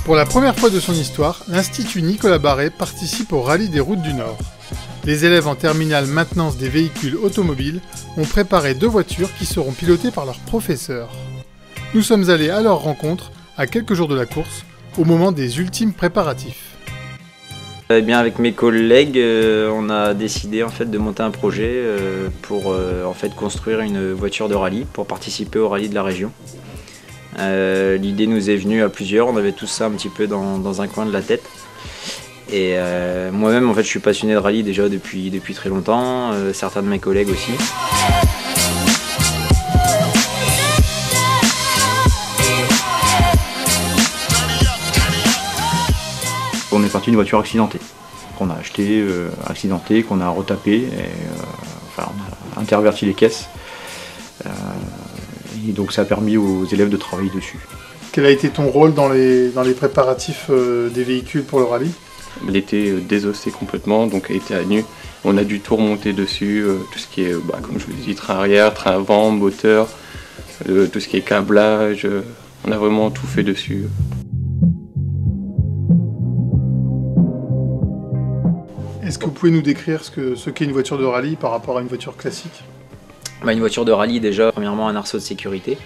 Pour la première fois de son histoire, l'Institut Nicolas Barré participe au Rallye des routes du Nord. Les élèves en terminale maintenance des véhicules automobiles ont préparé 2 voitures qui seront pilotées par leurs professeurs. Nous sommes allés à leur rencontre à quelques jours de la course, au moment des ultimes préparatifs. Eh bien, avec mes collègues, on a décidé en fait de monter un projet pour en fait construire une voiture de rallye pour participer au rallye de la région. L'idée nous est venue à plusieurs, on avait tous ça un petit peu dans un coin de la tête. Et moi-même en fait je suis passionné de rallye déjà depuis très longtemps, certains de mes collègues aussi. On est parti d'une voiture accidentée, qu'on a achetée, accidentée, qu'on a retapée, et, enfin, on a interverti les caisses. Et donc ça a permis aux élèves de travailler dessus. Quel a été ton rôle dans les préparatifs des véhicules pour le rallye? Elle était désossée complètement, donc elle était à nu. On a dû tout remonter dessus, tout ce qui est, comme je vous l'ai dit, train arrière, train avant, moteur, tout ce qui est câblage, on a vraiment tout fait dessus. Est-ce que vous pouvez nous décrire ce qu'est une voiture de rallye par rapport à une voiture classique? Une voiture de rallye déjà, premièrement un arceau de sécurité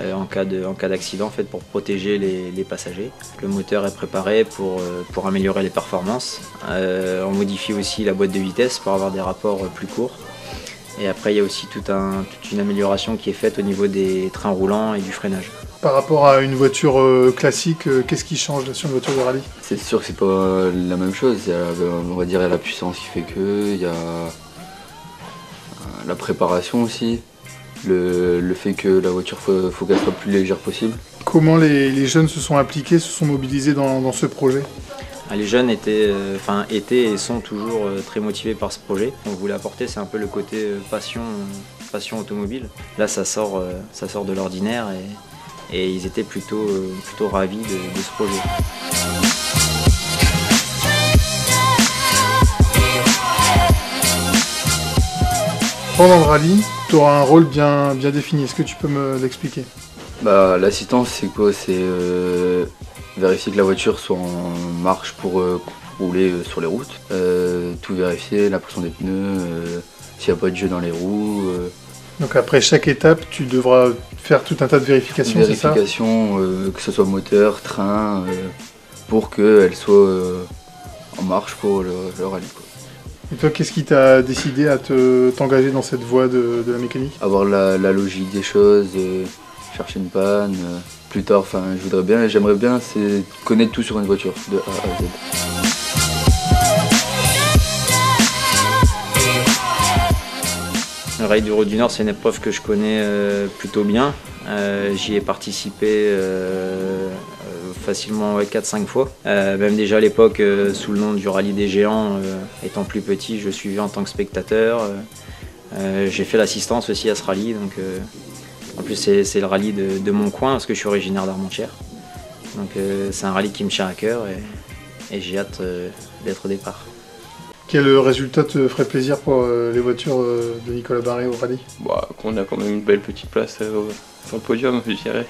en cas d'accident en fait, pour protéger les passagers. Le moteur est préparé pour améliorer les performances. On modifie aussi la boîte de vitesse pour avoir des rapports plus courts. Et après il y a aussi toute une amélioration qui est faite au niveau des trains roulants et du freinage. Par rapport à une voiture classique, qu'est-ce qui change sur une voiture de rallye? C'est sûr que c'est pas la même chose. On va dire il y a la puissance qui fait que, il y a la préparation aussi, le fait que la voiture faut qu'elle soit plus légère possible. Comment les jeunes se sont impliqués, se sont mobilisés dans ce projet? Les jeunes étaient et sont toujours très motivés par ce projet. On voulait apporter, c'est un peu le côté passion automobile. Là ça sort de l'ordinaire et ils étaient plutôt ravis de ce projet. Pendant le rallye, tu auras un rôle bien défini. Est-ce que tu peux me l'expliquer? L'assistance, c'est quoi? C'est vérifier que la voiture soit en marche pour rouler sur les routes. Tout vérifier, la pression des pneus, s'il n'y a pas de jeu dans les roues. Donc après chaque étape, tu devras faire tout un tas de vérifications, c'est ça? Vérification, que ce soit moteur, train, pour qu'elle soit en marche pour le rallye, quoi. Et toi, qu'est-ce qui t'a décidé à t'engager dans cette voie de la mécanique? Avoir la logique des choses, chercher une panne. Plus tard, j'aimerais bien c'est connaître tout sur une voiture, de A à Z. Le rallye du Route du Nord, c'est une épreuve que je connais plutôt bien. J'y ai participé facilement 4-5 fois. Même déjà à l'époque, sous le nom du rallye des géants, étant plus petit, je suivais en tant que spectateur. J'ai fait l'assistance aussi à ce rallye. Donc, en plus, c'est le rallye de mon coin parce que je suis originaire d'Armentières. Donc c'est un rallye qui me tient à cœur et j'ai hâte d'être au départ. Quel résultat te ferait plaisir pour les voitures de Nicolas Barré au rallye? Qu'on a quand même une belle petite place sur le podium, je dirais.